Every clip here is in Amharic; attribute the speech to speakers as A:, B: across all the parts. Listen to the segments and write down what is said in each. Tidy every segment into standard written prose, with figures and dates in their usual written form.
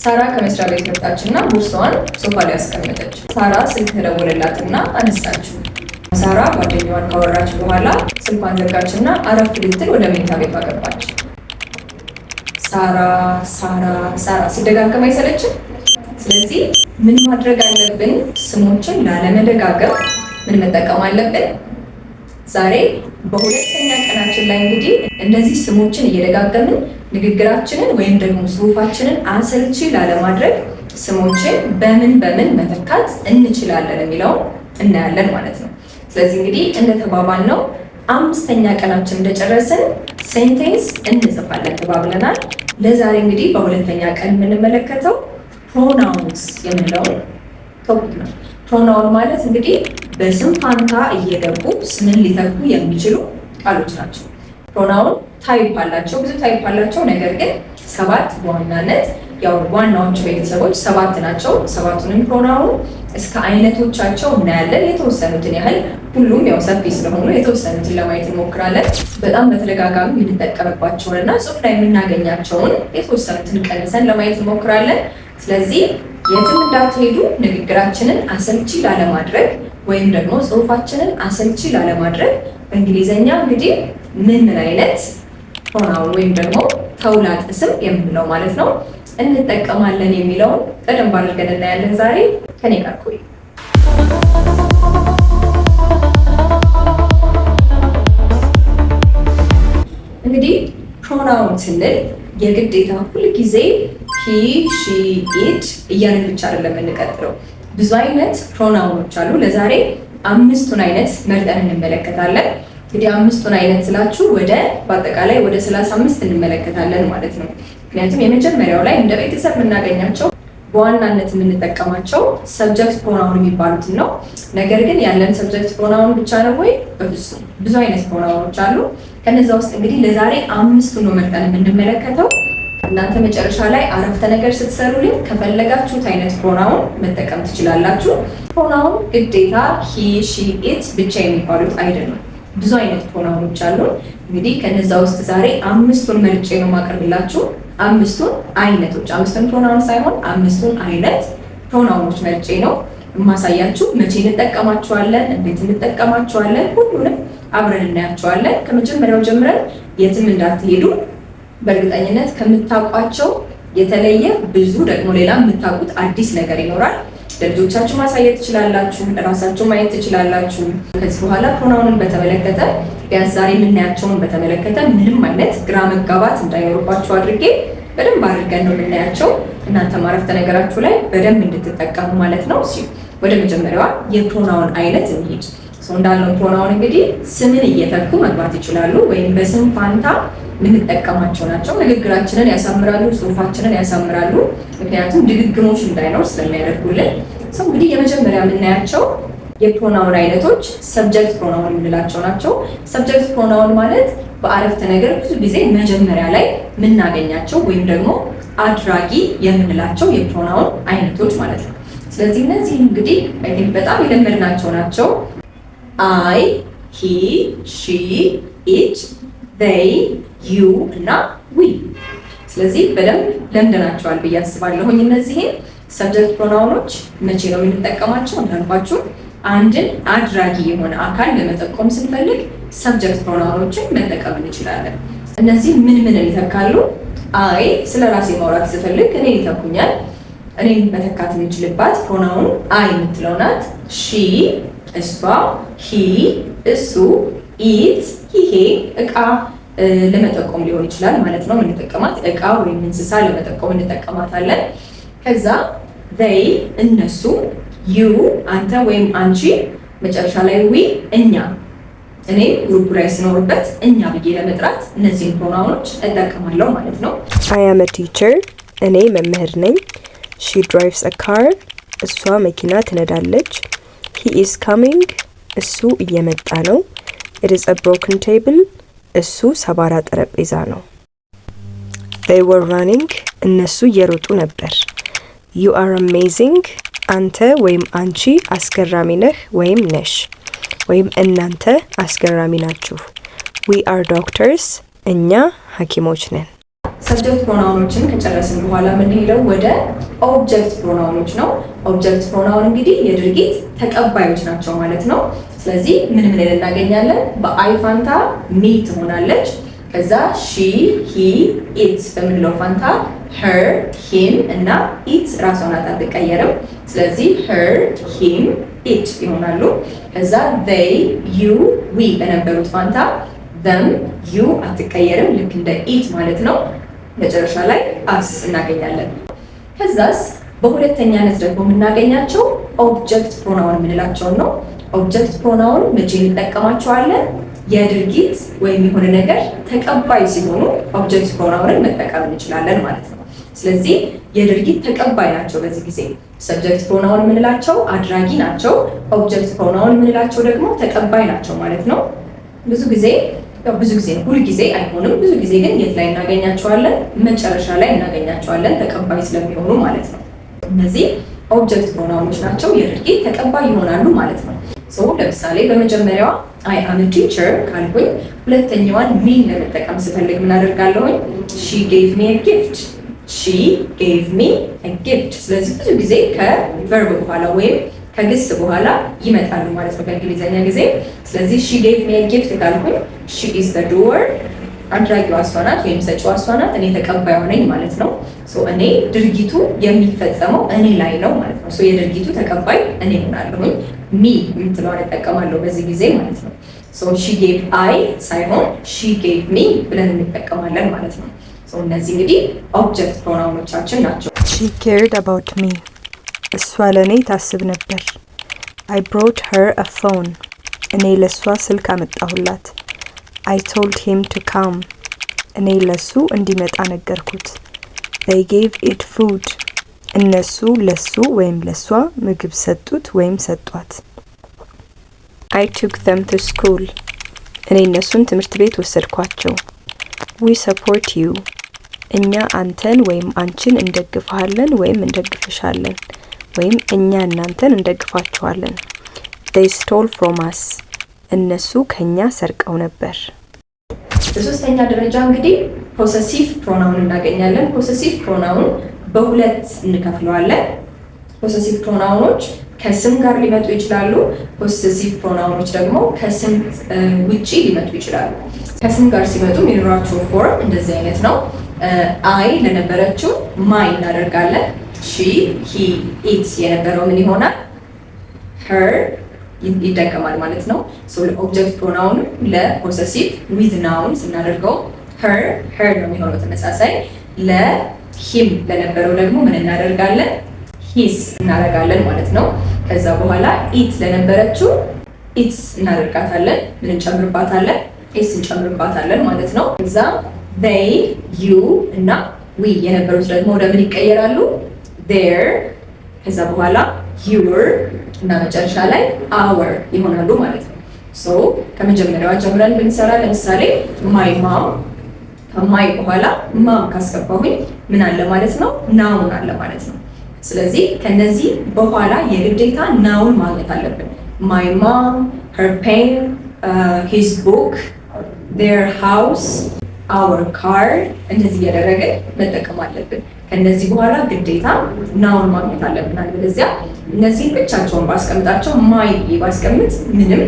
A: ሳራ ከመስሪያ ቤት መጣችና ቦርሳዋን ሶፋ ላይ አስቀመጠች። ሳራ ስልክ ተደወለላትና አነሳችው። ሳራ ጓደኛዋን ካወራች በኋላ ስልኳን ዘጋችና አረፍ ልትል ወደ መኝታ ቤቷ ገባች። ሳራ ሳራ ሳራ ሲደጋገም አይሰለችም? ስለዚህ ምን ማድረግ አለብን? ስሞችን ላለመደጋገም ምን መጠቀም አለብን? ዛሬ በሁለተኛ ቀናችን ላይ እንግዲህ እነዚህ ስሞችን እየደጋገምን ንግግራችንን ወይም ደግሞ ጽሁፋችንን አሰልቺ ላለማድረግ ስሞችን በምን መተካት እንችላለን የሚለውን እናያለን ማለት ነው። ስለዚህ እንግዲህ እንደተባባልነው አምስተኛ ቀናችን እንደጨረስን ሴንቴንስ እንጽፋለን ተባብለናል። ለዛሬ እንግዲህ በሁለተኛ ቀን የምንመለከተው ፕሮናውንስ የምንለውን ቶፒክ ነው። ፕሮናውን ማለት እንግዲህ በስም ፋንታ እየገቡ ስምን ሊተኩ የሚችሉ ቃሎች ናቸው። ፕሮናውን ታይፕ አላቸው፣ ብዙ ታይፕ አላቸው። ነገር ግን 7 በዋናነት ያው ዋናዎቹ ቤተሰቦች 7 ናቸው። 7ቱንም ፕሮናውን እስከ አይነቶቻቸው እናያለን። የተወሰኑትን ያህል ሁሉም ያው ሰፊ ስለሆኑ የተወሰኑትን ለማየት እንሞክራለን። በጣም በተደጋጋሚ የምንጠቀምባቸውንና ጽሑፍ ላይ የምናገኛቸውን የተወሰኑትን ቀንሰን ለማየት እንሞክራለን። ስለዚህ የትም እንዳትሄዱ ንግግራችንን አሰልቺ ላለማድረግ ወይም ደግሞ ጽሑፋችንን አሰልቺ ላለማድረግ በእንግሊዘኛ እንግዲህ ምን አይነት ፕሮናውን ወይም ደግሞ ተውላጠ ስም የምንለው ማለት ነው እንጠቀማለን የሚለውን በደንብ አድርገን እናያለን። ዛሬ ከኔ ጋር ቆዩ። እንግዲህ ፕሮናውን ስንል የግዴታ ሁል ጊዜ ሂ ሺ ኢት እያልን ብቻ አይደለም የምንቀጥለው። ብዙ አይነት ፕሮናውኖች አሉ። ለዛሬ 5ቱን አይነት መርጠን እንመለከታለን። እንግዲህ 5ቱን አይነት ስላችሁ በአጠቃላይ ወደ 35 እንመለከታለን ማለት ነው። ምክንያቱም የመጀመሪያው ላይ እንደ ቤተሰብ የምናገኛቸው በዋናነት የምንጠቀማቸው ሰብጀክት ፕሮናውን የሚባሉትን ነው። ነገር ግን ያለን ሰብጀክት ፕሮናውን ብቻ ነው ወይ? በፍጹም ብዙ አይነት ፕሮናውኖች አሉ። ከነዛ ውስጥ እንግዲህ ለዛሬ 5ቱን ነው መርጠን የምንመለከተው። እናንተ መጨረሻ ላይ አረፍተ ነገር ስትሰሩልኝ ከፈለጋችሁት አይነት ፕሮናውን መጠቀም ትችላላችሁ። ፕሮናውን ግዴታ ሂ ሺ ኢት ብቻ የሚባሉት አይደለም። ብዙ አይነት ፕሮናውኖች አሉ። እንግዲህ ከነዛ ውስጥ ዛሬ 5ቱን መርጬ ነው ማቀርብላችሁ። 5ቱን አይነቶች፣ 5ቱን ፕሮናውን ሳይሆን 5ቱን አይነት ፕሮናውኖች መርጬ ነው የማሳያችሁ። መቼ እንጠቀማቸዋለን፣ እንዴት እንጠቀማቸዋለን፣ ሁሉንም አብረን እናያቸዋለን። ከመጀመሪያው ጀምረን የትም እንዳትሄዱ። በእርግጠኝነት ከምታውቋቸው የተለየ ብዙ ደግሞ ሌላ የምታውቁት አዲስ ነገር ይኖራል። ለልጆቻችሁ ማሳየት ትችላላችሁ፣ ለራሳችሁ ማየት ትችላላችሁ። ከዚህ በኋላ ፕሮናውንን በተመለከተ ቢያንስ ዛሬ የምናያቸውን በተመለከተ ምንም አይነት ግራ መጋባት እንዳይኖርባችሁ አድርጌ በደንብ አድርገን ነው የምናያቸው። እናንተ አረፍተ ነገራችሁ ላይ በደንብ እንድትጠቀሙ ማለት ነው። ወደ መጀመሪያዋ የፕሮናውን አይነት እንሂድ። እንዳልነው ፕሮናውን እንግዲህ ስምን እየተኩ መግባት ይችላሉ ወይም በስም ፋንታ የምንጠቀማቸው ናቸው። ንግግራችንን ያሳምራሉ፣ ጽሑፋችንን ያሳምራሉ። ምክንያቱም ድግግሞሽ እንዳይኖር ስለሚያደርጉልን። እንግዲህ የመጀመሪያ የምናያቸው የፕሮናውን አይነቶች ሰብጀክት ፕሮናውን የምንላቸው ናቸው። ሰብጀክት ፕሮናውን ማለት በአረፍተ ነገር ብዙ ጊዜ መጀመሪያ ላይ የምናገኛቸው ወይም ደግሞ አድራጊ የምንላቸው የፕሮናውን አይነቶች ማለት ነው። ስለዚህ እነዚህ እንግዲህ በጣም የለመድናቸው ናቸው። አይ፣ ሂ፣ ሺ፣ ኢት፣ ዜይ፣ ዩ እና ዊ። ስለዚህ በደንብ ለምደናቸዋል ብዬ አስባለሁኝ። እነዚህን ሰብጀክት ፕሮናውኖች መቼ ነው የምንጠቀማቸው? እንዳልኳችሁ አንድን አድራጊ የሆነ አካል ለመጠቆም ስንፈልግ ሰብጀክት ፕሮናውኖችን መጠቀም እንችላለን። እነዚህ ምን ይተካሉ? አይ ስለ ራሴ ማውራት ስፈልግ እኔን ይተኩኛል። እኔን መተካት የምችልባት ፕሮናውን አይ የምትለው ናት። ሺ እሷ፣ ሂ እሱ፣ ኢት ይሄ እቃ ለመጠቆም ሊሆን ይችላል ማለት ነው። የምንጠቀማት እቃ ወይም እንስሳ ለመጠቆም እንጠቀማታለን። ከዛ they እነሱ፣ ዩ አንተ ወይም አንቺ፣ መጨረሻ ላይ ዊ እኛ፣ እኔ ግሩፕ ላይ ስኖርበት እኛ ብዬ ለመጥራት እነዚህን ፕሮናውኖች እጠቀማለሁ ማለት ነው።
B: I am a teacher እኔ መምህር ነኝ። she drives a car እሷ መኪና ትነዳለች። he is coming እሱ እየመጣ ነው። it is a broken table እሱ ሰባራ ጠረጴዛ ነው። they were running እነሱ እየሮጡ ነበር። you are amazing አንተ ወይም አንቺ አስገራሚ ነህ ወይም ነሽ፣ ወይም እናንተ አስገራሚ ናችሁ። we are doctors እኛ ሐኪሞች ነን።
A: ሰብጀክት ፕሮናውኖችን ከጨረስን በኋላ የምንሄደው ወደ ኦብጀክት ፕሮናውኖች ነው። ኦብጀክት ፕሮናውን እንግዲህ የድርጊት ተቀባዮች ናቸው ማለት ነው። ስለዚህ ምን እናገኛለን? በአይ ፋንታ ሚ ትሆናለች። ከዛ ሺ፣ ሂ፣ ኢት በምንለው ፋንታ ሄር፣ ሂም እና ኢት ራሷን አትቀየርም። ስለዚህ ሄር፣ ሂም፣ ኢት ይሆናሉ። ከዛ they፣ you፣ we በነበሩት ፋንታ them፣ you አትቀየርም ልክ እንደ ኢት ማለት ነው። መጨረሻ ላይ አስ እናገኛለን። ከዛስ በሁለተኛነት ደግሞ የምናገኛቸው ኦብጀክት ፕሮናውን የምንላቸውን ነው። ኦብጀክት ፕሮናውን መቼ እንጠቀማቸዋለን? የድርጊት ወይም የሆነ ነገር ተቀባይ ሲሆኑ ኦብጀክት ፕሮናውንን መጠቀም እንችላለን ማለት ነው። ስለዚህ የድርጊት ተቀባይ ናቸው። በዚህ ጊዜ ሰብጀክት ፕሮናውን የምንላቸው አድራጊ ናቸው። ኦብጀክት ፕሮናውን የምንላቸው ደግሞ ተቀባይ ናቸው ማለት ነው። ብዙ ጊዜ ሁል ጊዜ አይሆንም። ብዙ ጊዜ ግን የት ላይ እናገኛቸዋለን? መጨረሻ ላይ እናገኛቸዋለን ተቀባይ ስለሚሆኑ ማለት ነው። እነዚህ ኦብጀክት ፕሮናውኖች ናቸው፣ የድርጊት ተቀባይ ይሆናሉ ማለት ነው። ለምሳሌ በመጀመሪያዋ አይ አም ቲቸር ካልኩኝ ሁለተኛዋን ሚን ለመጠቀም ስፈልግ ምን አደርጋለሁኝ? ሺ ጌቭ ሚ አ ጊፍት፣ ሺ ጌቭ ሚ አ ጊፍት። ስለዚህ ብዙ ጊዜ ከቨርብ በኋላ ወይም ከግስ በኋላ ይመጣሉ ማለት ነው በእንግሊዘኛ ጊዜ። ስለዚህ ሺ ጌቭ ሚ አ ጊፍት ካልኩኝ ሺ ኢዝ ዘ ዶር፣ አድራጊዋ እሷ ናት ወይም ሰጪዋ እሷ ናት፣ እኔ ተቀባዩ ነኝ ማለት ነው። እኔ ድርጊቱ የሚፈጸመው እኔ ላይ ነው ማለት ነው። የድርጊቱ ተቀባይ እኔ ሆናለሁኝ። ሚ የምትለዋን እጠቀማለሁ በዚህ ጊዜ ማለት ነው። ሺ ጌቭ አይ ሳይሆን ሺ ጌቭ ሚ ብለን እንጠቀማለን ማለት ነው። እነዚህ እንግዲህ ኦብጀክት ፕሮናውኖቻችን ናቸው።
B: ሺ ኬርድ አባውት ሚ፣ እሷ ለእኔ ታስብ ነበር። አይ ብሮት ሄር አ ፎን፣ እኔ ለእሷ ስልክ አመጣሁላት። I told him to come, እኔ ለሱ እንዲመጣ ነገርኩት። They gave it food, እነሱ ለሱ ወይም ለሷ ምግብ ሰጡት ወይም ሰጧት። I took them to school, እኔ እነሱን ትምህርት ቤት ወሰድኳቸው። We support you, እኛ አንተን ወይም አንቺን እንደግፋለን ወይም እንደግፍሻለን ወይም እኛ እናንተን እንደግፋችኋለን። They stole from us, እነሱ ከኛ ሰርቀው ነበር።
A: በሶስተኛ ደረጃ እንግዲህ ፖሰሲቭ ፕሮናውን እናገኛለን። ፖሰሲቭ ፕሮናውን በሁለት እንከፍለዋለን። ፖሰሲቭ ፕሮናውኖች ከስም ጋር ሊመጡ ይችላሉ። ፖሰሲቭ ፕሮናውኖች ደግሞ ከስም ውጪ ሊመጡ ይችላሉ። ከስም ጋር ሲመጡ የሚኖራቸው ፎርም እንደዚህ አይነት ነው። አይ ለነበረችው ማይ እናደርጋለን። ሺ፣ ሂ፣ ኢት የነበረው ምን ይሆናል? ሄር ይጠቀማል ማለት ነው። ለኦብጀክት ፕሮናውን ለፖሰሲቭ ዊዝ ናውን ስናደርገው ሄር ነው የሚሆነው ተመሳሳይ። ለሂም ለነበረው ደግሞ ምን እናደርጋለን? ሂስ እናደርጋለን ማለት ነው። ከዛ በኋላ ኢት ለነበረችው ኢትስ እናደርጋታለን። ምን እንጨምርባታለን? ኤስ እንጨምርባታለን ማለት ነው። ከዛ they፣ you እና we የነበሩት ደግሞ ወደ ምን ይቀየራሉ? their፣ ከዛ በኋላ your እና መጨረሻ ላይ our ይሆናሉ ማለት ነው። ከመጀመሪያዋ ጀምረን ብንሰራ ለምሳሌ my mom፣ ከማይ በኋላ ማም ካስገባሁኝ ምን አለ ማለት ነው? ናውን አለ ማለት ነው። ስለዚህ ከነዚህ በኋላ የግዴታ ናውን ማግኘት አለብን። my mom፣ her pen፣ his book፣ their house፣ our car እንደዚህ እያደረግን መጠቀም አለብን። ከነዚህ በኋላ ግዴታ ናውን ማግኘት አለብን። አለበለዚያ እነዚህን ብቻቸውን ባስቀምጣቸው ማይ ባስቀምጥ ምንም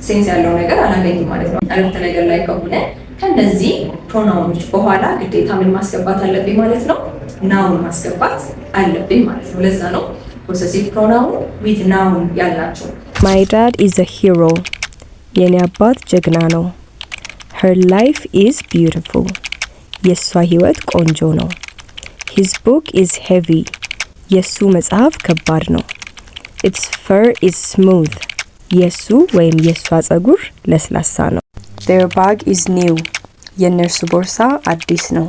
A: ሴንስ ያለው ነገር አላገኝም ማለት ነው። አረፍተ ነገር ላይ ከሆነ ከነዚህ ፕሮናውኖች በኋላ ግዴታ ምን ማስገባት አለብኝ ማለት ነው? ናውን ማስገባት አለብኝ ማለት ነው። ለዛ ነው ፖሰሲቭ ፕሮናውን ዊዝ ናውን ያልናቸው።
B: My dad is a hero, የኔ አባት ጀግና ነው። Her life is beautiful, የሷ ህይወት ቆንጆ ነው። His book is heavy, የሱ መጽሐፍ ከባድ ነው። Its fur is smooth, የሱ ወይም የሷ ጸጉር ለስላሳ ነው። Their bag is new, የነርሱ ቦርሳ አዲስ ነው።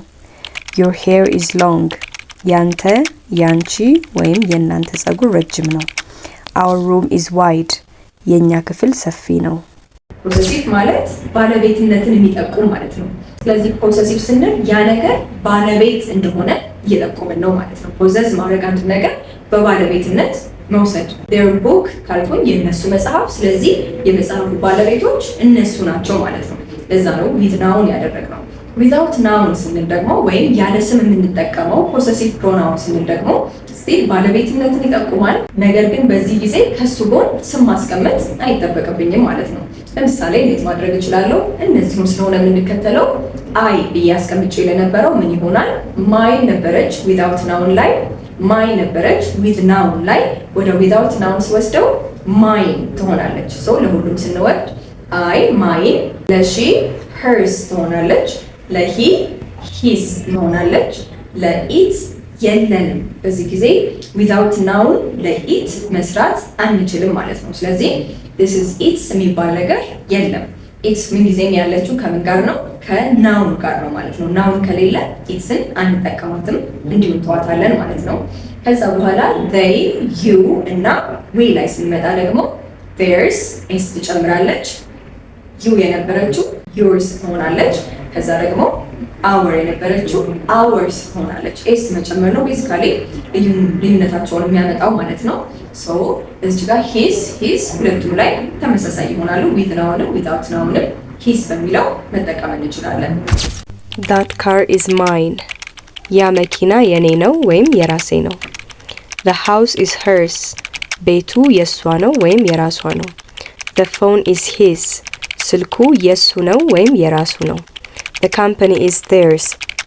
B: Your hair is long, ያንተ ያንቺ ወይም የናንተ ጸጉር ረጅም ነው። Our room is wide, የኛ ክፍል ሰፊ ነው።
A: ፖሰሲቭ ማለት ባለቤትነትን የሚጠቁም ማለት ነው። ስለዚህ ፖሰሲቭ ስንል ያ ነገር ባለቤት እንደሆነ እየጠቆምን ነው ማለት ነው። ፖሰስ ማድረግ አንድ ነገር በባለቤትነት መውሰድ። their book ካልኩኝ የነሱ መጽሐፍ፣ ስለዚህ የመጽሐፉ ባለቤቶች እነሱ ናቸው ማለት ነው። ለዛ ነው ዊዝ ናውን ያደረግነው። ዊዛውት ናውን ስንል ደግሞ ወይም ያለ ስም የምንጠቀመው ፖሰሲቭ ፕሮናውን ስንል ደግሞ ስቲል ባለቤትነትን ይጠቁማል። ነገር ግን በዚህ ጊዜ ከሱ ጎን ስም ማስቀመጥ አይጠበቅብኝም ማለት ነው። ለምሳሌ እንዴት ማድረግ እችላለሁ? እነዚህም ስለሆነ የምንከተለው አይ ብዬ አስቀምጬ ለነበረው ምን ይሆናል? ማይ ነበረች ዊዛውት ናውን ላይ፣ ማይ ነበረች ዊዝ ናውን ላይ። ወደ ዊዛውት ናውን ስወስደው ማይን ትሆናለች። ሶ ለሁሉም ስንወርድ አይ ማይን፣ ለሺ ሄርስ ትሆናለች፣ ለሂ ሂስ ትሆናለች፣ ለኢት የለንም። በዚህ ጊዜ ዊዛውት ናውን ለኢት መስራት አንችልም ማለት ነው። ስለዚህ this is ኢትስ የሚባል ነገር የለም። ኢትስ ምንጊዜም ያለችው ከምን ጋር ነው? ከናውን ጋር ነው ማለት ነው። ናውን ከሌለ ኢትስን አንጠቀማትም፣ እንዲሁ እንተዋታለን ማለት ነው። ከዛ በኋላ they you እና we ላይ ስንመጣ ደግሞ theirs ኤስ ትጨምራለች። you የነበረችው yours ትሆናለች። ከዛ ደግሞ our የነበረችው ours ትሆናለች። ኤስ መጨመር ነው ቤዚካሊ ልዩነታቸውን የሚያመጣው ማለት ነው። ሶ እዚህ ጋር his ሁለቱም ላይ ተመሳሳይ ይሆናሉ። with ናውንም without ናውንም his በሚለው መጠቀም እንችላለን።
B: that car is mine ያ መኪና የኔ ነው ወይም የራሴ ነው። the house is hers ቤቱ የሷ ነው ወይም የራሷ ነው። the phone is his ስልኩ የሱ ነው ወይም የራሱ ነው። the company is theirs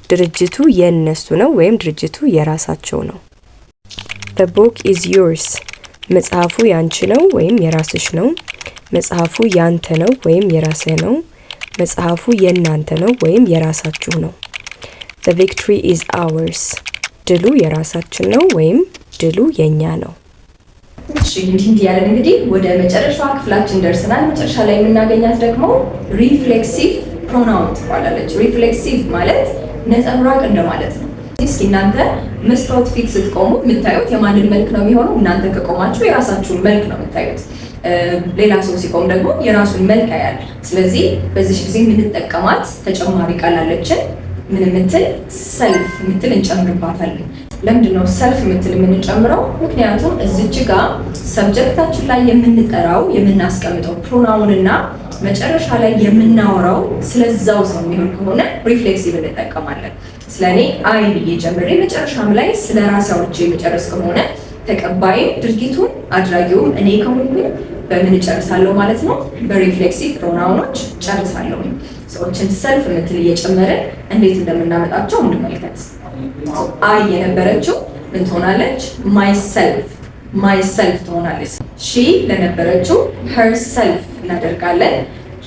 B: ድርጅቱ የነሱ ነው ወይም ድርጅቱ የራሳቸው ነው። the book is yours መጽሐፉ ያንቺ ነው ወይም የራስሽ ነው። መጽሐፉ ያንተ ነው ወይም የራስህ ነው። መጽሐፉ የናንተ ነው ወይም የራሳችሁ ነው። the victory is ours ድሉ የራሳችን ነው ወይም ድሉ የኛ ነው።
A: እሺ እንዲህ ያለን እንግዲህ ወደ መጨረሻው ክፍላችን ደርሰናል። መጨረሻ ላይ የምናገኛት ደግሞ ሪፍሌክሲቭ ፕሮናውን ትባላለች። ሪፍሌክሲቭ ማለት ነጸብራቅ እንደማለት ነው። እስኪ እናንተ መስታወት ፊት ስትቆሙ የምታዩት የማንን መልክ ነው የሚሆነው? እናንተ ከቆማችሁ የራሳችሁን መልክ ነው የምታዩት። ሌላ ሰው ሲቆም ደግሞ የራሱን መልክ ያያል። ስለዚህ በዚህ ጊዜ የምንጠቀማት ተጨማሪ ቃል አለችን። ምን ምትል? ሰልፍ ምትል እንጨምርባታለን። ለምንድነው ሰልፍ ምትል የምንጨምረው? ምክንያቱም እዚች ጋር ሰብጀክታችን ላይ የምንጠራው የምናስቀምጠው ፕሮናውንና መጨረሻ ላይ የምናወራው ስለዛው ሰው የሚሆን ከሆነ ሪፍሌክሲቭ እንጠቀማለን። ስለኔ አይ ብዬ ጀምሬ መጨረሻም ላይ ስለ ራሴ አውርቼ መጨረስ ከሆነ ተቀባይም ድርጊቱን አድራጊውም እኔ ከሆንኩኝ በምን ጨርሳለሁ ማለት ነው? በሪፍሌክሲቭ ፕሮናውኖች ጨርሳለሁ። ሰዎችን ሰልፍ ምትል እየጨመርን እንዴት እንደምናመጣቸው እንመልከት። አይ የነበረችው ምን ትሆናለች? ማይሰልፍ ትሆናለች። ሺ ለነበረችው ሄርሰልፍ እናደርጋለን።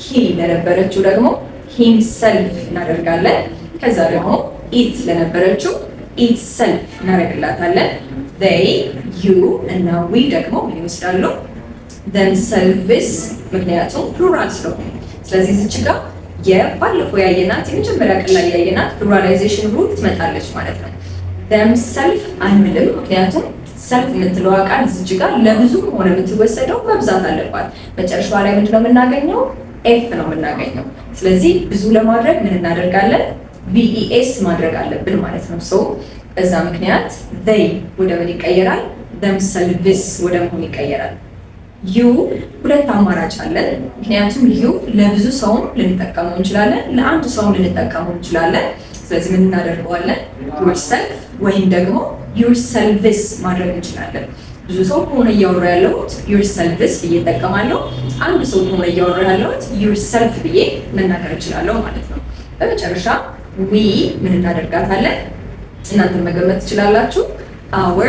A: ሂ ለነበረችው ደግሞ ሂምሰልፍ እናደርጋለን። ከዛ ደግሞ ኢት ለነበረችው ኢትሰልፍ እናደርግላታለን። they you እና we ደግሞ ምን ይወስዳሉ? themselves ምክንያቱም ፕሉራል ስለሆነ። ስለዚህ እዚህ ጋር የባለፈው ያየናት የመጀመሪያ ቀን ላይ ያየናት ፕሉራላይዜሽን ሩል ትመጣለች ማለት ነው። themself አንልም፣ ምክንያቱም ሰልፍ የምትለዋ ቃል እዚህ ጋር ለብዙ ከሆነ የምትወሰደው መብዛት አለባት። መጨረሻው ላይ ምንድነው የምናገኘው? ኤፍ ነው የምናገኘው። ስለዚህ ብዙ ለማድረግ ምን እናደርጋለን? ቪኢኤስ ማድረግ አለብን ማለት ነው። ሶ በዛ ምክንያት they ወደ ምን ይቀየራል? themselves ወደ ምን ይቀየራል? ዩ ሁለት አማራጭ አለን። ምክንያቱም ዩ ለብዙ ሰውም ልንጠቀመው እንችላለን፣ ለአንድ ሰውም ልንጠቀመው እንችላለን። ስለዚህ ምን እናደርገዋለን? yourself ወይም ደግሞ yourselves ማድረግ እንችላለን። ብዙ ሰው ከሆነ እያወራ ያለሁት yourselves ብዬ እጠቀማለሁ። አንድ ሰው ከሆነ እያወራ ያለሁት yourself ብዬ መናገር እችላለሁ ማለት ነው። በመጨረሻ we ምን እናደርጋታለን? እናንተ መገመት ትችላላችሁ። our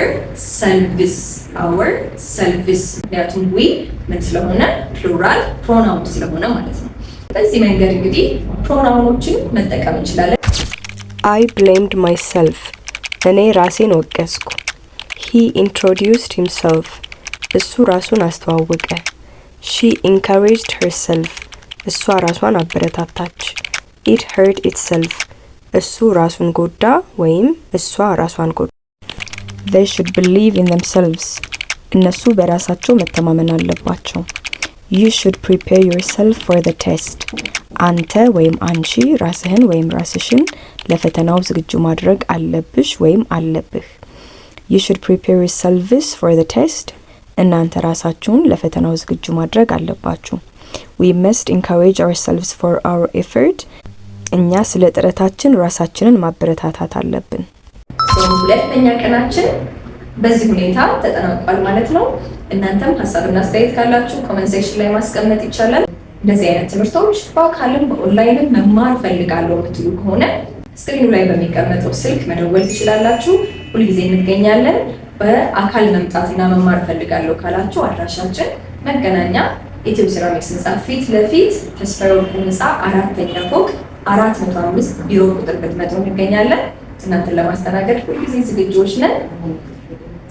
A: selves ምክንያቱም we ምን ስለሆነ ፕሉራል ፕሮናውን ስለሆነ ማለት ነው። በዚህ መንገድ እንግዲህ ፕሮናውኖችን መጠቀም እንችላለን።
B: I blamed myself እኔ ራሴን ወቀስኩ። he introduced himself እሱ ራሱን አስተዋወቀ። she encouraged herself እሷ ራሷን አበረታታች። it hurt itself እሱ ራሱን ጎዳ ወይም እሷ ራሷን ጎዳ። they should believe in themselves እነሱ በራሳቸው መተማመን አለባቸው። you should prepare yourself for the test አንተ ወይም አንቺ ራስህን ወይም ራስሽን ለፈተናው ዝግጁ ማድረግ አለብሽ ወይም አለብህ። you should prepare yourselves for the test እናንተ ራሳችሁን ለፈተናው ዝግጁ ማድረግ አለባችሁ። we must encourage ourselves for our effort እኛ ስለ ጥረታችን ራሳችንን ማበረታታት አለብን።
A: ሁለተኛ ቀናችን በዚህ ሁኔታ ተጠናቋል ማለት ነው። እናንተም ሀሳብና አስተያየት ካላችሁ ኮሜንት ሴክሽን ላይ ማስቀመጥ ይቻላል። እንደዚህ አይነት ትምህርቶች በአካልም በኦንላይንም መማር ፈልጋለሁ የምትሉ ከሆነ ስክሪኑ ላይ በሚቀመጠው ስልክ መደወል ትችላላችሁ። ሁልጊዜ እንገኛለን። በአካል መምጣትና መማር ፈልጋለሁ ካላችሁ አድራሻችን መገናኛ ኢትዮ ሴራሚክስ ህንፃ ፊት ለፊት ተስፋዬ ወርቁ ህንፃ 4ኛ ፎቅ 405 ቢሮ ቁጥር ብትመጡ እንገኛለን። እናንተን ለማስተናገድ ሁልጊዜ ዝግጁዎች ነን።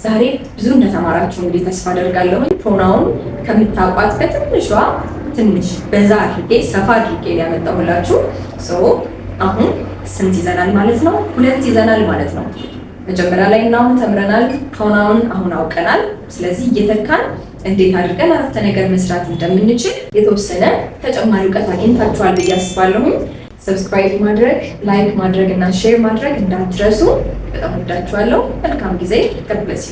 A: ዛሬ ብዙ እንደተማራችሁ እንግዲህ ተስፋ አደርጋለሁ። ፕሮናውን ከምታውቋት በትንሿ ትንሽ በዛ አድርጌ ሰፋ አድርጌ ያመጣሁላችሁ። አሁን ስንት ይዘናል ማለት ነው? 2 ይዘናል ማለት ነው። መጀመሪያ ላይ ናውን ተምረናል፣ ፕሮናውን አሁን አውቀናል። ስለዚህ እየተካን እንዴት አድርገን አረፍተ ነገር መስራት እንደምንችል የተወሰነ ተጨማሪ እውቀት አግኝታችኋል ብዬ አስባለሁ። ሰብስክራይብ ማድረግ፣ ላይክ ማድረግ እና ሼር ማድረግ እንዳትረሱ። በጣም ወዳችኋለሁ። መልካም ጊዜ። ተብለሲ